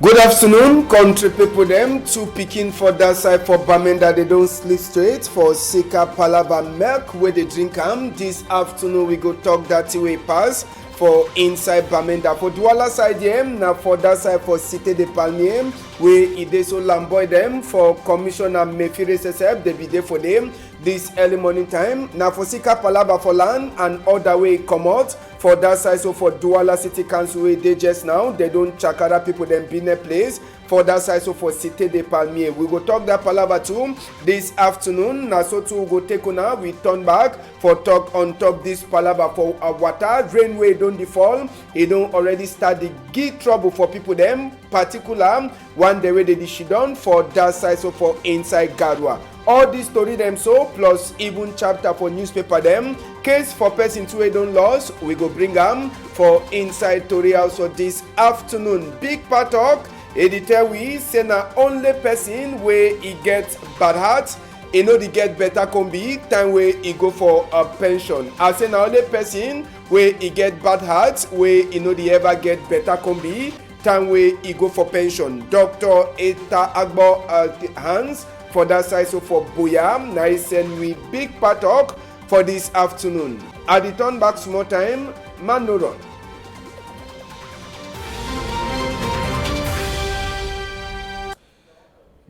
Good afternoon, country people them. Two picking for that side for Bamenda, they don't sleep straight. For Sika Palava milk where they drink this afternoon we go talk that way pass. For inside Bamenda, for Douala side them, now for that side for Cité de Palmier, where it so lamboy them for Commissioner Mefire SSF, they be there for them this early morning time. Now for Sika Palava for land and other way come out for that side. So for Douala City Council, where they just now they don't chakara people them be in a place. For that side, so for Cité de Palmier, we go talk that palava too this afternoon. Now so too we go take on we turn back for talk on top this palava for water rainway don't default. It don't already start the give trouble for people them particular one day where they she done for that side. So for inside Garua, all this story them so plus even chapter for newspaper them case for person to don't loss we go bring them for inside Tori also this afternoon. Big part talk. Editor we say na only person where he get bad heart, he know the get better can be time where he go for a pension. I say na only person where he get bad heart, where he know the ever get better can be time where he go for pension. Dr. Eta Agbo Hans for that side so for Boyam, now he send we big part talk for this afternoon. At the turn back small time, man no run.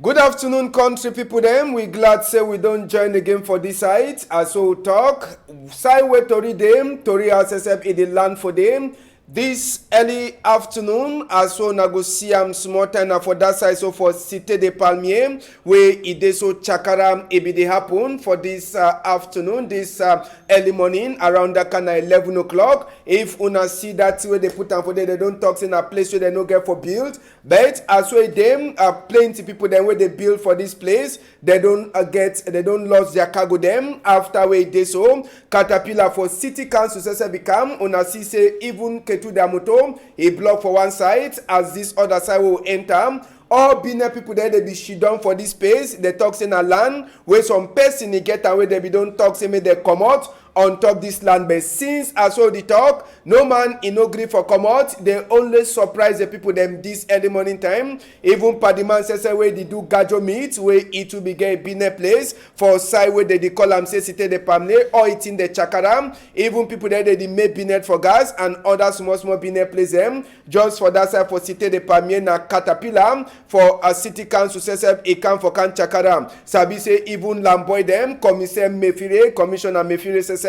Good afternoon, country people them. We glad say we don't join again for this side. As so talk, side way Tori them, Tori SSF in the land for them. This early afternoon, as so na go see small time for that side. So for Cité de Palmier, where it is so chakara it be happen for this afternoon, this early morning around that kind of 11 o'clock. If una see that where they put them for there, they don't talk in a place where they no get for build. But as well them plenty people then where they build for this place, they don't lose their cargo them after where they so caterpillar for city council say become una see say even to their motor, a block for one side as this other side will enter. All bina people there they be she done for this space. They talk in a land where some person they get away they be don't talk say me they come out on top this land. But since I saw the talk, no man in no grief for come out. They only surprise the people them this early morning time. Even Padiman says where they do gajo meet where it will be get been a place for side where they call them say Cité de Palmier or it in the chakara. Even people there they make binet for gas and other small binet place them just for that side for Cité de Palmier na caterpillar for a city council says a can for can chakara. Sabi say even lamboy them commissioner Mefire says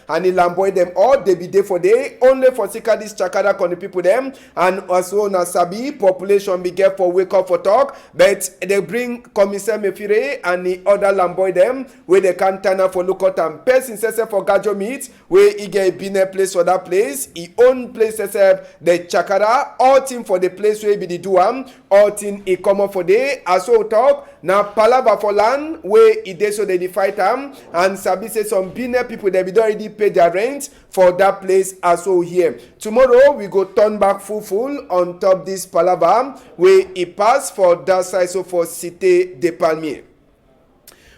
and he lamboy them all they be there for day only for sika this chakara con the people them and also na sabi population be get for wake up for talk but they bring commissioner Mefire and the other lamboy them where they can turn up for look out and person says for gajo meet where he get been a place for that place he own place says the chakara all team for the place where be the duam all team he come up for day as so talk na palava for land where it dey so they fight them and sabi say some biner people they be already pay their rent for that place as well here. Tomorrow we go turn back full on top this palava where it pass for that side so for Cité de Palmier.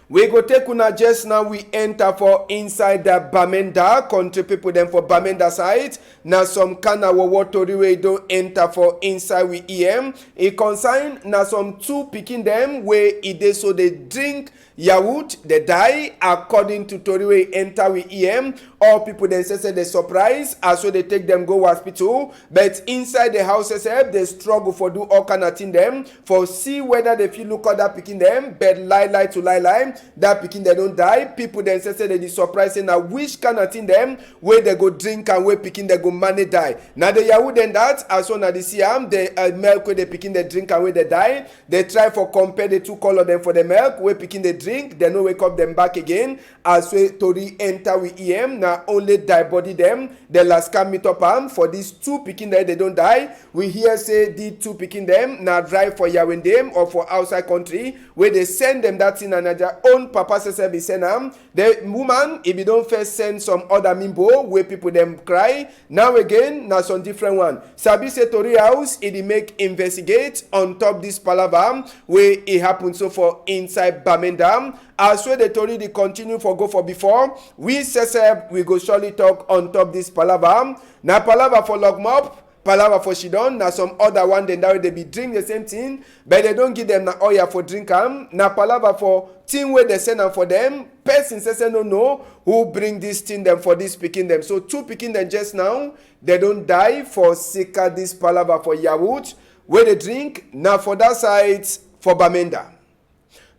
We go take una just now we enter for inside the Bamenda country people them for Bamenda side. Now some kind of water we don't enter for inside we EM. It consign now some two picking them where it is so they drink Yahut, they die according to Tori enter with EM. All people then say they surprise as so they take them go hospital. But inside the houses they struggle for do all kind of thing them for see whether they feel look other picking them. But lie to lie that picking they don't die. People then say they surprise now which kind of thing them where they go drink and where picking they go money die. Now the Yahut then that as soon as they see the milk where they picking they drink and where they die. They try for compare the two color them for the milk where picking they drink. They no wake up them back again as we Tori enter with EM now only die body them the last can meet up for these two picking there they don't die. We hear say the two picking them now drive for Yawendem or for outside country where they send them that in another own papa says be send them the woman if you don't first send some other mimbo where people them cry now again now some different one. Sabi say Tori house it make investigate on top this palava where it happens so for inside Bamenda as well the Tori they continue for go for before we say we go surely talk on top this palava. Now palava for Logmop palava for shidon. Na some other one then that they be drink the same thing, but they don't give them na oil for drink am. Na palava for thing where they send am for them. Person say no know who bring this thing them for this picking them. So 2 picking them just now, they don't die for sika this palava for Yahut where they drink. Now for that side for Bamenda.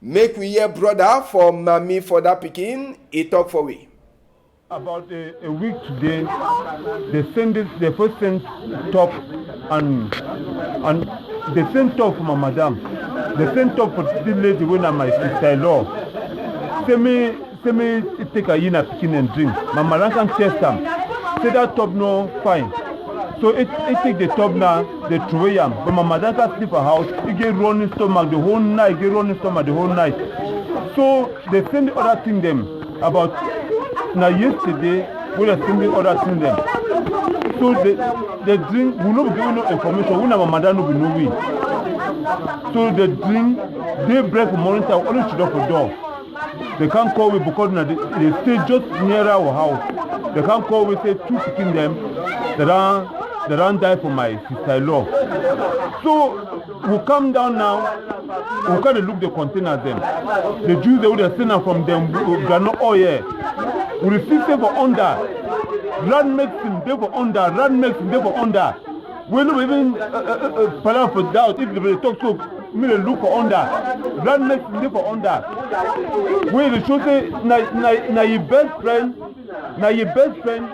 Make we hear brother for Mami for that picking. He talk for we. About a week today, they first sent top and they sent top for my madam. They sent top for this lady when I'm my sister-in-law. Say me take a yin picking and drink. My madam can test them. Say that top no fine. So it take the top now, they throw him. But my madam can sleep her house. He get running stomach the whole night. So they send the other thing them about. Now yesterday we are sending other thing them. So they drink. We no give no information. We na my madam no be no way. So they drink. They break morning time. Only shut up the door. They can't call me because they stay just near our house. They can't call me say 2 picking them. They don't die for my sister-in-law. So we come down now. We kind of look the containers them. The Jews they would have seen them from them. They are not all here. We receive them for under. Run medicine they for under. Run medicine they for under. We don't even plan for doubt if they talk so. Me look for under. Run medicine they for under. We the show say na your best friend. Na your best friend.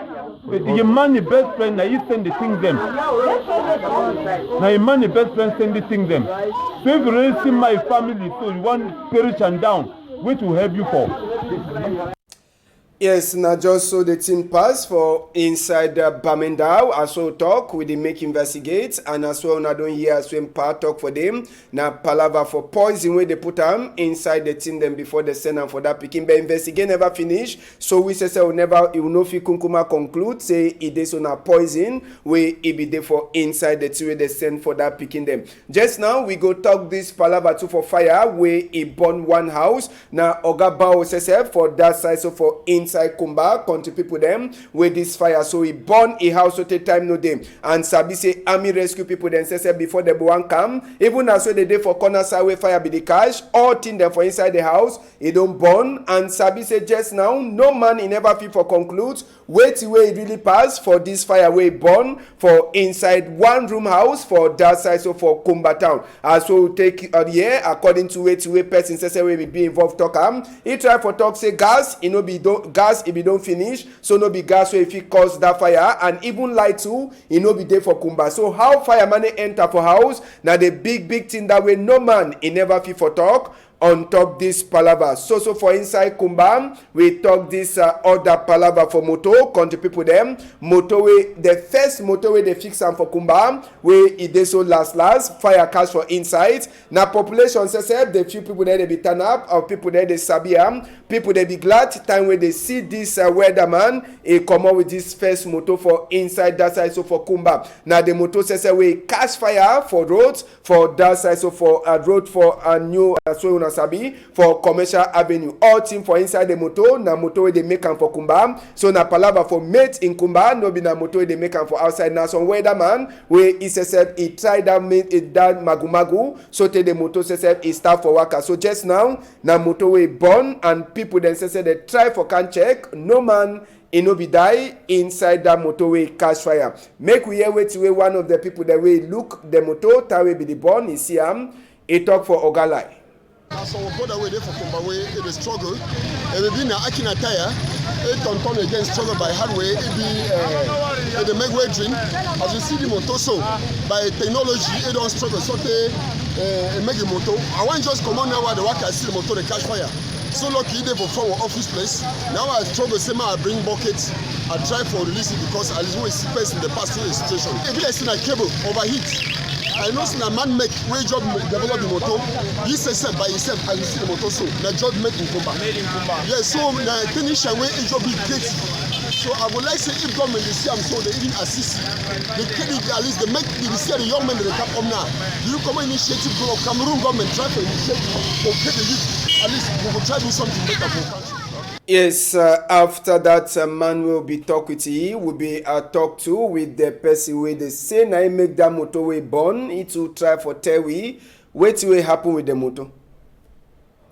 Your man, your best friend, now you send the things them. Now your man, your best friend, send the things them. So if you really see my family, so you want perish and down, which will help you for? Yes, now just so the thing pass for inside the Bamendao, as well talk with the make investigate, and as well now don't hear as well part talk for them. Now palava for poison where they put them inside the thing them before they send them for that picking. But investigate never finish, so we say will never it will no fi kunkuma conclude say it is on a poison where it be there for inside the thing where they send for that picking them. Just now we go talk this palava too for fire where it burn one house. Now Oga Bao says for that side so for inside Kumba, country people them with this fire. So he burn a house so take time no them. And Sabi say army rescue people then say before the one come. Even as well the day for corner side where fire be the cash, all thing them for inside the house, it don't burn. And Sabi say just now, no man in ever feel for conclude. Wait till it really pass for this fire way burn for inside one room house for that side so for Kumba town. As well take here according to way person say we be involved talk he try for talk say gas, it no be gas if you don't finish, so no be gas so if it cause that fire and even light too, it no be there for Kumba. So how fireman enter for house? Now the big thing that way no man in never feel for talk on top this palava. So for inside Kumba, we talk this other palava for moto, country people them. Motorway, the first motorway they fix them for Kumba, where it is so last, fire catch for inside. Now population says the few people there they be turn up, or people there they sabi people they be glad time when they see this weatherman, he come out with this first motor for inside that side so for Kumba. Now the motor says we catch fire for roads for that side so for road for a new so Sabi for commercial avenue. All team for inside the motor, na motor where they make them for Kumba. So na palava for mate in Kumba, no be na motor where they make them for outside. Now some weatherman where he said he tried that mate it that magu. So te the motor said he start for worker. So just now na motor where born and people then said they try for can check. No man it no be die inside that motorway catch fire. Make we hear wait till one of the people that way look the motor that way be the born. He see he talk for Ogalai. So we go that way there for Kumbawe, it is struggle. It will be na Akina tire, it don't turn again struggle by hardware, it be the make way dream. As you see the motor so by technology, it don't struggle. So they make the motor. I want just come on now while the worker see the motor they catch fire. So lucky they for from office place. Now I struggle say I bring buckets. I try for release it because at least we space in the past situation. If you see a cable overheat. I know a man make way job develop the motor. He says by himself as you see the motor so the job made in Kumba. Yes, so the technician way it job be great. So I would like to say if government is here, so they even assist. They at least they make the young men they come up now. Do you come initiative go Cameroon government try to initiate for get the youth? At least we will try to do something better for the country. Yes, after that, man will be talk with you. Will be talk to with the person where they say na him make that motorway burn. It will try for tell we what will happen with the motor.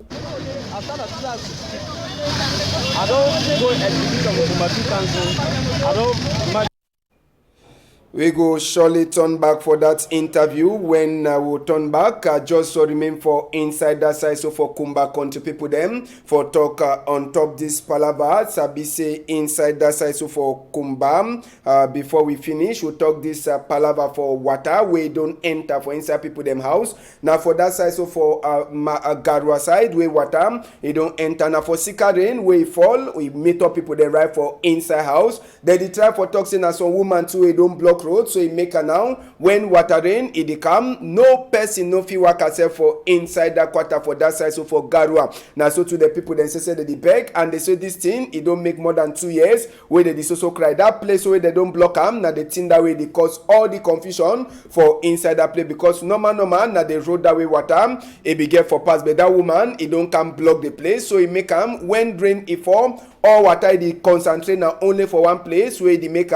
After that, I don't go exhibit of the council. I don't. We go surely turn back for that interview. When we'll turn back, just so remain for inside that side. So for Kumba country people them for talk on top this palaver. Sabi say inside that side. So for Kumba, before we finish, we'll talk this palaver for water. We don't enter for inside people them house. Now for that side, so for Garwa side, we water, it don't enter. Now for Sika rain, we fall, we meet up people they right for inside house. Then they try for toxin as some woman too, we don't block road, so it make a now when water rain it come no person no fit work herself for inside that quarter for that side. So for Garua now, so to the people then say that they beg and they say this thing it don't make more than 2 years where they so cry that place where they don't block them. Now the thing that way they cause all the confusion for inside that place because normal now the road that way water it be get for pass, but that woman it don't come block the place, so it make them when rain it form all water they concentrate now only for one place where they make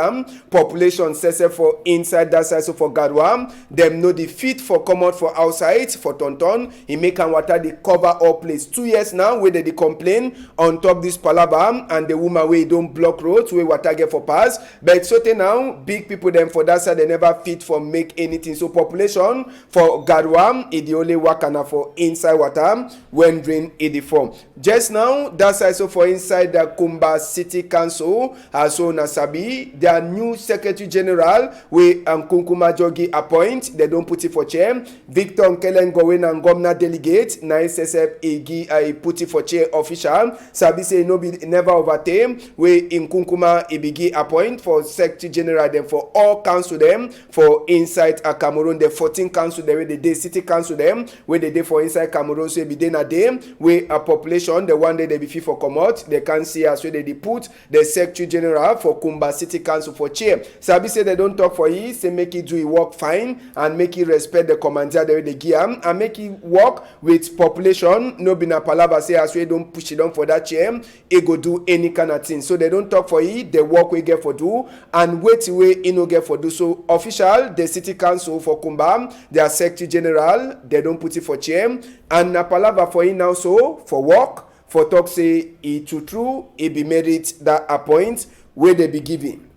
population say for inside that side. So for Gadwa, them know the fit for come out for outside for Tonton. He make water they cover all place. 2 years now where they complain on top this palaba and the woman where don't block roads where water get for pass. But so now big people them for that side they never fit for make anything. So population for Gadwa is the only work for inside water when rain is the form. Just now that side so for inside the Kumba City Council, so Nasabi, their new Secretary General, we Kunkuma Jogi appoint, they don't put it for chair. Victor Nkelen Gowen and Gomna delegate, na SSF Igi I put it for chair official. Sabi say no be never overtame. We in Kunkuma Ibigi appoint for Secretary General them for all council them for inside Cameroon. The 14 council there the day city council them where they day for inside Cameroon. So be day na day we a population the one day they be fit for come out. They can see as well they put the Secretary General for Kumba City Council for chair. Sabi say they don't talk for you, say make it do it work fine and make it respect the commander the way they give him and make it work with population. No be na palava say as well don't push it down for that chair. It go do any kind of thing. So they don't talk for you, the work we get for do and wait way you no get for do. So official the City Council for Kumba, their Secretary General, they don't put it for chair and na palava for you now so for work. For talk say it true, it be merit that appoint where they be giving.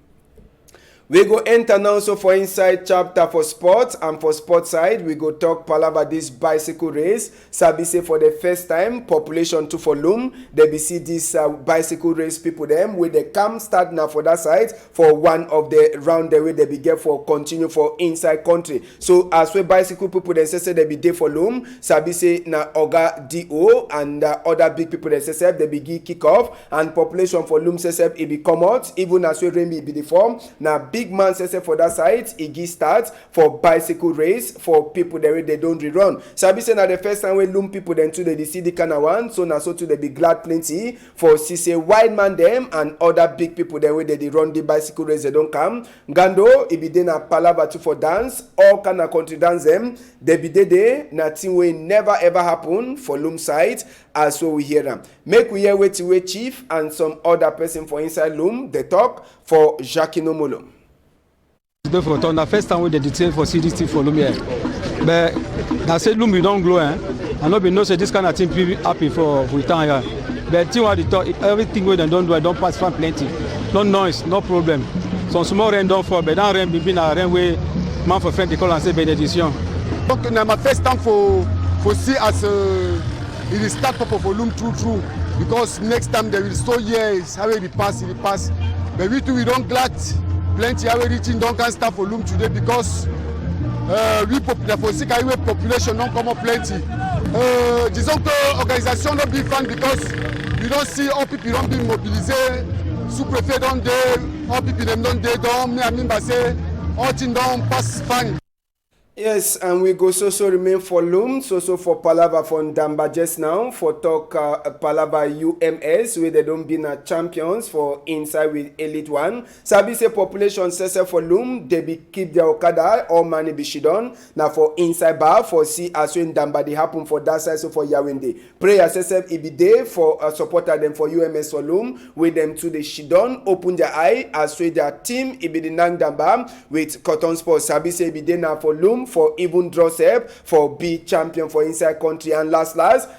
We go enter now so for inside chapter for sports and for sports side we go talk palava this bicycle race. Sabi say for the first time population to for Loom they be see this bicycle race people them where they come start now for that side for one of the round the way they be get for continue for inside country. So as we bicycle people they say they be there for Loom. Sabi say na Oga DO and other big people they say they be kick off and population for Loom say it be come out even as we Remy be the form na big man says for that side, he give start for bicycle race for people that they don't rerun. Sabi say na the first time we Loom people then to the see the kind of one, so na so to they be glad plenty for see wide man them and other big people that way they run the bicycle race they don't come. Gando it be then a palava to for dance, all kind of country dance them. They be there, nothing will never ever happen for Loom side as so we hear them. Make we hear wait chief and some other person for inside Loom they talk for Jacques Nomolo. On the first time we detail for CDC for Lumiere, but I said Lumi don't glow, and nobody knows this kind of thing people happy for time here. But thing what they talk, everything we don't do, I don't pass from plenty, no noise, no problem. Some small rain don't fall, but that rain be a rain way man for friend they call and say benediction. Donc my first time for see as it is start up for Loom true because next time they will so years how it pass, but we too we don't glad. Plenty are reaching don't can start for Loom today because we population don't come up plenty. Disons que l'organisation not be fun because we don't see all people don't be mobilisés. Sous-préfet don't there, all people them don't there. Don't me I mean by say all things don't pass fine. Yes, and we go so remain for Loom, so for Palava for Ndamba just now, for talk Palava UMS, where they don't be na champions for inside with Elite One. Sabi say population sese for Loom, they be keep their Okada, all money be shidon. Now for inside bar, for see as when Ndamba they happen for that side, so for Yawende. Prayer sese it be day for supporter them for UMS for Loom, with them to the shidon, open their eye, as with their team, it be the Nang Damba, with Cotton Sports. Sabi say it be day now for Loom, for even draw up for be champion for inside country. And last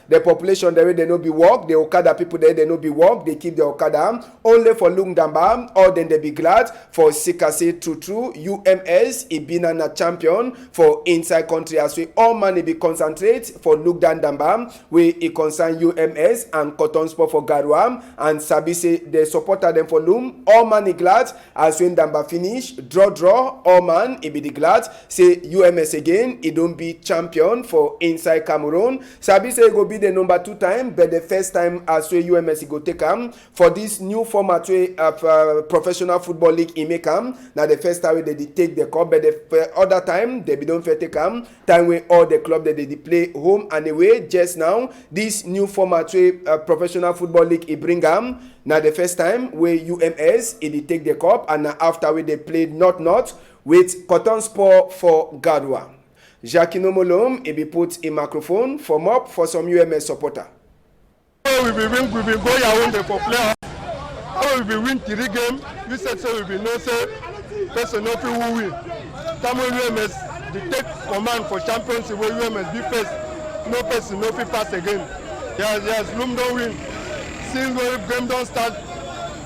the population there they no be work, the Okada people there they no be work, they keep the Okada only for Lungdamba, or then they be glad for Sikase true UMS Ibina na champion for inside country, as we all money be concentrate for Lugdandamba we it concern UMS and Cotton Sport for Garwam, and Sabi say they supported them for Loom, all money glad as when Damba finish draw all man it be the glad say UMS again, it don't be champion for inside Cameroon. Sabi say it go be the number 2 time, but the first time as well UMS go take for this new format way of professional football league in make now the first time they take the cup, but the other time they be don't take time where all the club that they play home and away. Just now this new format way professional football league it bring now the first time where UMS it take the cup, and after we they played not with Cotton Sport for Gadwa. Jacques Nomolom, it be put a microphone from up for some UMS supporter. We be go Yaoundé for playoff. How we be win 3 games. You said so we be no say person no fit who win. Time UMS they take command for championship where UMS be first. No person no fit pass again. Yes, Loom don't win. Since when game don't start,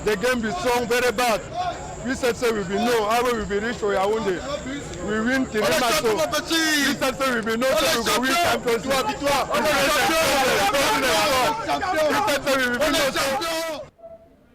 the game be strong very bad. We said so we be no, how we be reach for Yaoundé. We win 3 matches. We said so we be no, so we go win championship. We said so we be no.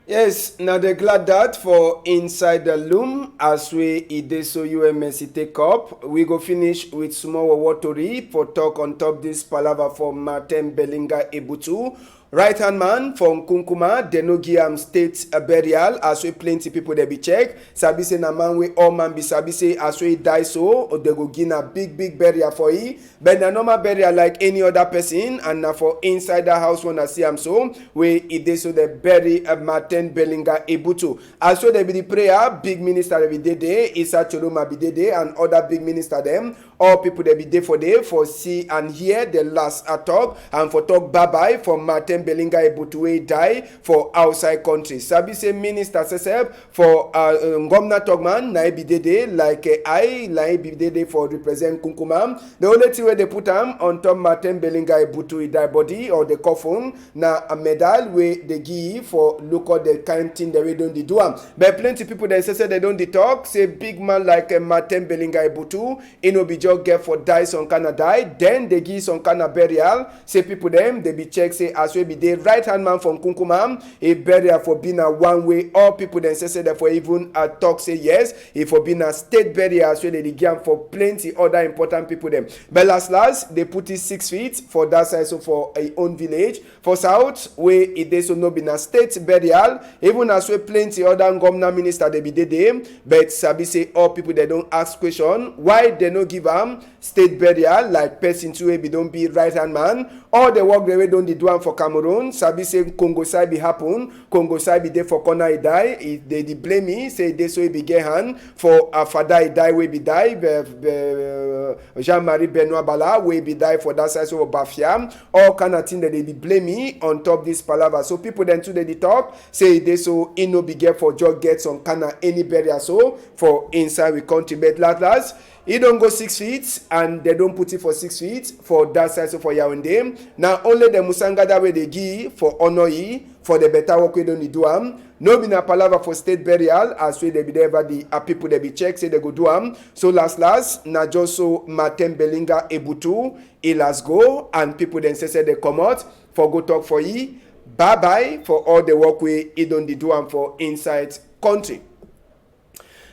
Yes, now they glad that for inside the Loom as we so UMS take up. We go finish with small watery for talk on top this palava for Martin Belinga Ebutu. Right hand man from Kunkuma, they no give state burial as we plenty people they be check. Sabi say na man we all man be sabi say as we die so or they go give a big burial for he. But na normal burial like any other person, and na for inside the house when I see am so we so they bury Martin Belinga Ebutu. As well they be the prayer, big minister they be there, Isa Choloma be there, and other big minister them. All people they be there for see and hear the last talk, and for talk bye for Martin Belinga Ebutu die for outside country. Sabi say minister sesep for Ngomna Togman na be there like I like be there for represent Kunkuma. The only thing where they put am on top Martin Belinga Ebutu die body or the coffin na a medal where they give for look at the kind thing they don't do am. But plenty people they say they don't talk, say big man like Martin Belinga Ebutu be just get for die some kind of die, then they give some kind of burial. Say people them they be check say as we be the right hand man from Kunkuma a burial for being a one way. All people then say that for even a talk say yes if for being a state burial as well they give for plenty other important people them. But last they put it 6 feet for that side, so for a own village for south where it is so no been a state burial, even as well plenty other government minister they be there. But Sabi say all people they don't ask question why they no give state burial like person to be don't be right hand man. All the work they don't do am for Cameroon. Sabi say Congo side be happen, Congo side be there for corner he die. They blame me say they so he be get hand for a father he die we be die Jean-Marie Benoit Bala we be die for that side so Bafia. All kind of thing that they be blame me on top this palava. So people then today they talk say they so he no be get for just get some kind of any burial so for inside we country. But last he don't go 6 feet and they don't put it for 6 feet for that side so for Yaoundé. Now only the Musanga that way they give for honor for the better work we don't do no be na palava for state burial as we they be there the people they be check say they go do so last na just so Martin Belinga Ebutu he last go, and people then say they come out for go talk for bye for all the work we don't do for inside country.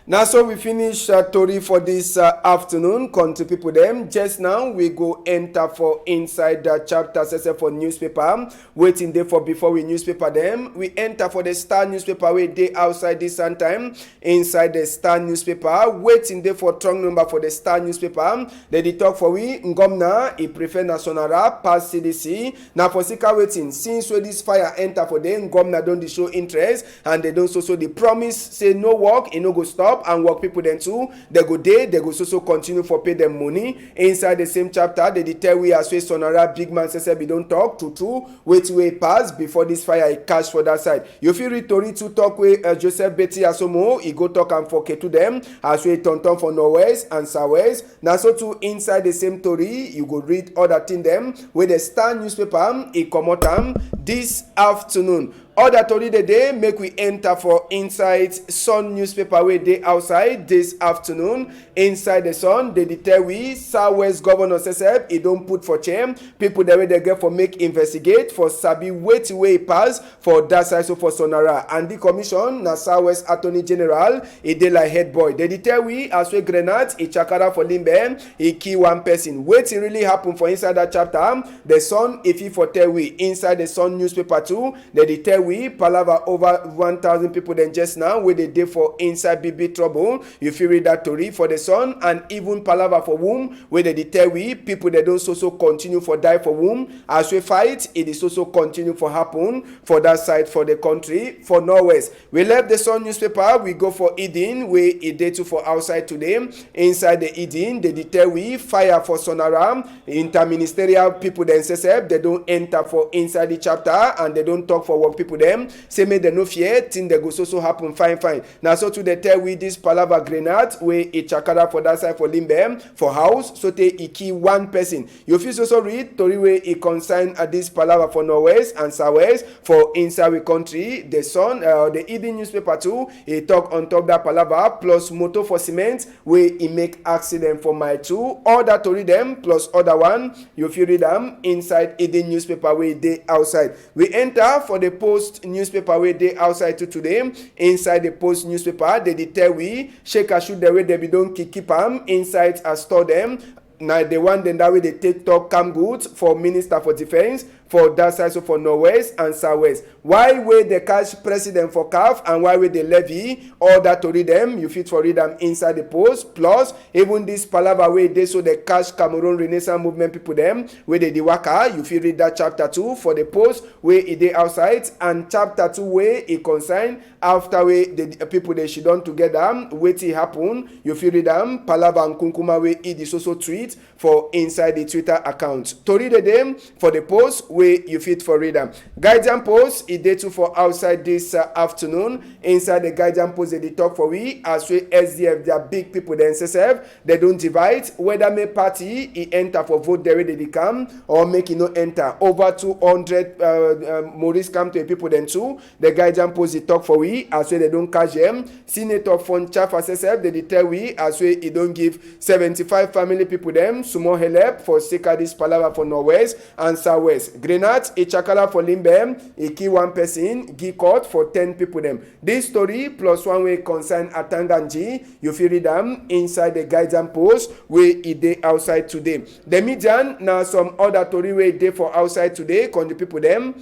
Now, so we finish Tori for this afternoon. Country people, them. Just now, we go enter for inside the chapter session for newspaper. Waiting there for before we newspaper them. We enter for the Star newspaper. We day outside this time inside the Star newspaper. Waiting there for trunk number for the Star newspaper. They talk for we Ngomna. He prefer Nationara pass CDC. Now for Sika waiting since where this fire enter for them. Ngomna don't show interest and they don't so the promise say no work. It no go stop. And work people then too, they go so continue for pay them money. Inside the same chapter, they tell we as we Sonara big man says we don't talk to wait way pass before this fire I cash for that side. You feel read Tori to talk with Joseph Betty Asomo, he go talk and for to them as we turn for Norwest and Southwest. Now so too inside the same Tori, you go read other thing them with the Star newspaper, he come out this afternoon. Other Tori the day make we enter for inside Sun newspaper where they outside this afternoon. Inside the Sun, they tell we Southwest Governor says he don't put for chair. People the way they get for make investigate for Sabi wait way pass for that side so for Sonara. And the commission na Southwest Attorney General he dey like head boy. They tell we as we grenade he chakara for Limbe he key one person. Waiting really happen for inside that chapter. The Sun if he for tell we inside the Sun newspaper too. They tell we palava over 1,000 people then just now where they dey for inside big trouble. You feel read that Tori for the Sun and even palava for womb where they tell we people they don't so continue for die for womb as we fight it is also continue for happen for that side for the country for Norwest. We left the Sun newspaper we go for Eden where it day to for outside today. Inside the Eden they tell we fire for Sonara interministerial people then say they don't enter for inside the chapter and they don't talk for work people them say make them no fear thing they go so happen fine. Now so to they tell we this palava grenade where a chakara for that side for Limbe for house so they key one person. You feel so read Tori where he consign at this palava for Norwest and Southwest for inside we country. The Sun the Eden newspaper too he talk on top that palava plus motor for cement where he make accident for my two. All that Tori them plus other one you feel read them inside Eden newspaper where they outside. We enter for the Post newspaper where they outside to today. Inside the Post newspaper they tell we shake a shoot the way they be don't keep them inside and store them. Now the one then that way they take talk come good for Minister for Defense for that side so for Norwest and Southwest. Why way the cash president for CAF and why way they levy all that to read them you fit for read them inside the Post plus even this palava way they so the cash Cameroon Renaissance movement people them where they waka you fit read that chapter 2 for the Post where it dey outside and chapter 2 where it concern after way the people they should done together wait it happen you fit read them palava and kunkuma way it is also tweet for inside the Twitter account. To read them for the Post where you fit for read them. Guardian Post it day too for outside this afternoon. Inside the Guardian Post they talk for we as we SDF they are big people the NSSF they don't divide whether may party he enter for vote there they come or make it no enter. Over 200 Maurice come to the people then too. The Guardian Post they talk for we as we they don't catch them. Senator Fonchaf SSF they tell we as we he don't give 75 family people them small help for Sika this palava for Norwest and Southwest. Grenade a chakala for Limbe a key one person give court for 10 people them. This story plus one way concern Atanganji you feel read them inside the Guardian Post where it day outside today. The Median now some other story where day for outside today con the people them.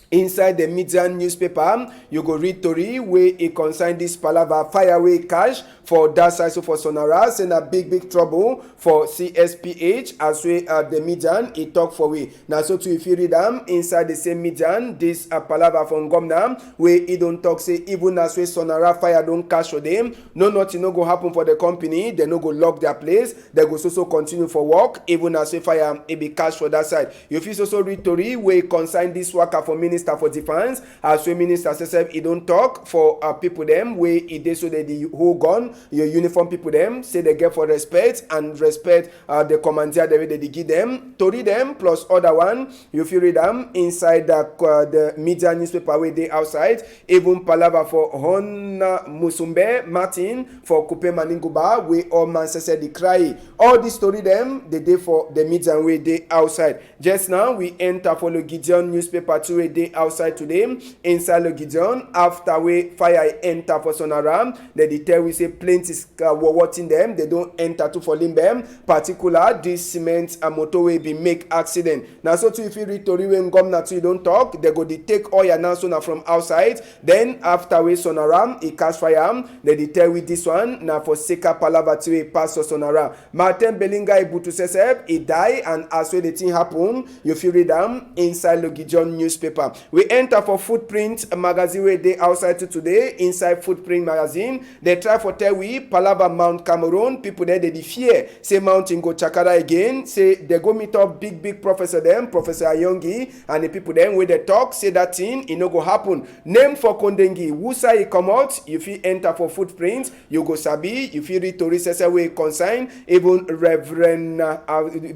Inside the Median newspaper, you go read Tori where it concern this palava fireway cash for that side so for Sonara send a big trouble for CSPH as we the Median it talk for we. Now so to if you read them inside the same Median this palava from Gomna where it don't talk say even as we Sonara fire don't cash for them nothing no go happen for the company they no go lock their place they go so continue for work even as we fire it be cash for that side. You fit also read Tori where it concern this worker for Minister for Defense as we Minister says he don't talk for people them where it dey so that the whole gun your uniform people them say they get for respect and respect the commander the way they give them to read them plus other one you feel read them inside the media newspaper where they outside even palava for Hona Musumbe Martin for Kupe Maninguba where all man says they cry all this story them they day for the media where they outside. Just now we enter for the Gideon newspaper too where they dey outside today inside Logidion after we fire enter for Sonaram. They tell we say plenty were watching them. They don't enter to for Limbem. Particular this cement and motorway be make accident. Now so too if you read Tori when governor you don't talk, they go dey take oil now so from outside. Then after we Sonaram, he catch fire. They tell we this one now for Seka Palava to pass Sonaram. Martin Belinga Ibutu Seseb, he die, and as well the thing happen, you feel read them inside Logidion newspaper. We enter for Footprint magazine where they outside to today inside Footprint magazine. They try for tell we Palava Mount Cameroon. People there they fear say mountain go Chakara again. Say they go meet up big professor them, Professor Ayongi, and the people then where they talk say that thing it no go happen. Name for Kondengi, who say he come out, if you enter for Footprint, you go sabi, if you read Tori Sese way consign, even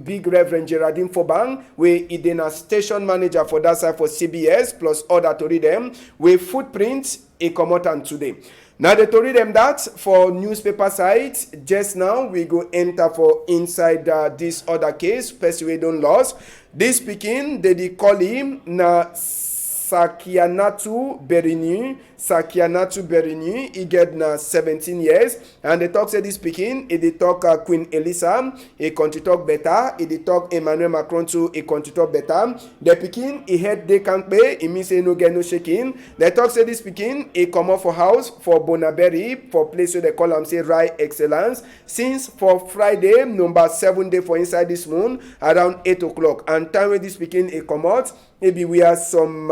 Big Reverend Geraldine Fobang, where he then a station manager for that side for CBS, plus other Tori them, where Footprint he come out and today. Now they told them that for newspaper side, just now we go enter for inside this other case, person we don't lost. This speaking, they call him na Sakianatu Berini, he get na 17 years, and they talk say this speaking, he talk Queen Elisa, he continue talk better, he talk Emmanuel Macron too, he continue talk better. The speaking, he head they can't pay, he mean say no get no shaking. They talk say this speaking, he come up for house for Bonaberry, for place where they call him say Rai Excellence, since for Friday, number 7 day for inside this moon, around 8 o'clock. And time when this speaking, he come out, maybe we have some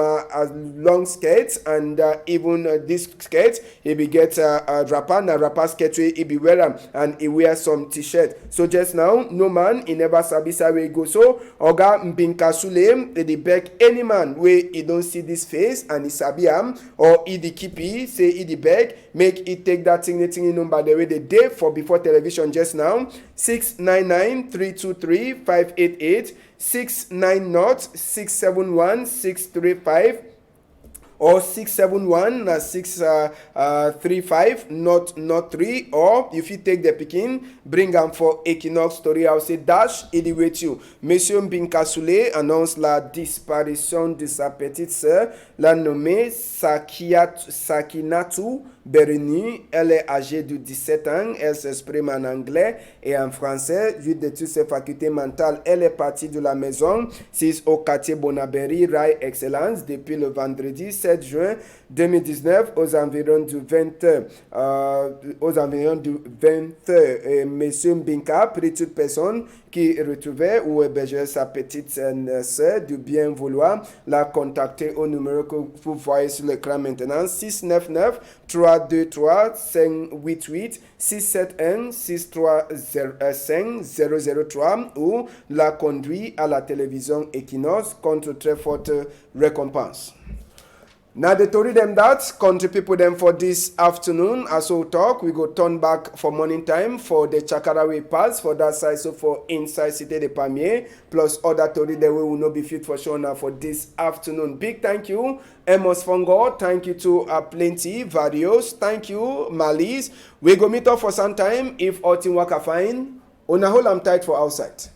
long skirts and even this skirt, he be get a rapper skirt where he be wear am and he wear some t-shirt. So just now, no man, he never sabi where he go. So Oga Mbinkasule, they beg any man where he don't see this face and he sabi am, or he the keepy, say he the beg, make he take that thing number the way they day for before television just now, 699-323-588, 690-671-635 or 671-635 not 3, or if you take the picking, bring them for Equinox story. I'll say dash it with you. Monsieur Mbinkasule annonce la disparition de sa petite sœur, la nommée Sakinatu Berini. Elle est âgée de 17 ans, elle s'exprime en anglais et en français. Vu de toutes ses facultés mentales, elle est partie de la maison 6 au quartier Bonaberry, Rai Excellence, depuis le vendredi 7 juin 2019 aux environs du 20h. Monsieur Mbinka prie toute personne qui retrouvait ou hébergeait sa petite sœur de bien vouloir la contacter au numéro que vous voyez sur l'écran maintenant, 699 323 588 671 635 003, ou la conduit à la télévision Equinox contre très forte récompense. Now they told them that country people them for this afternoon as we talk, we go turn back for morning time for the Chakarawe pass for that side, so for inside Cité de Pamiers plus other Tori that we will not be fit for sure now for this afternoon. Big thank you Amos Fongo, thank you to Plenty Varios, thank you Malis. We go meet up for some time if all thing work fine. On a whole I'm tight for outside.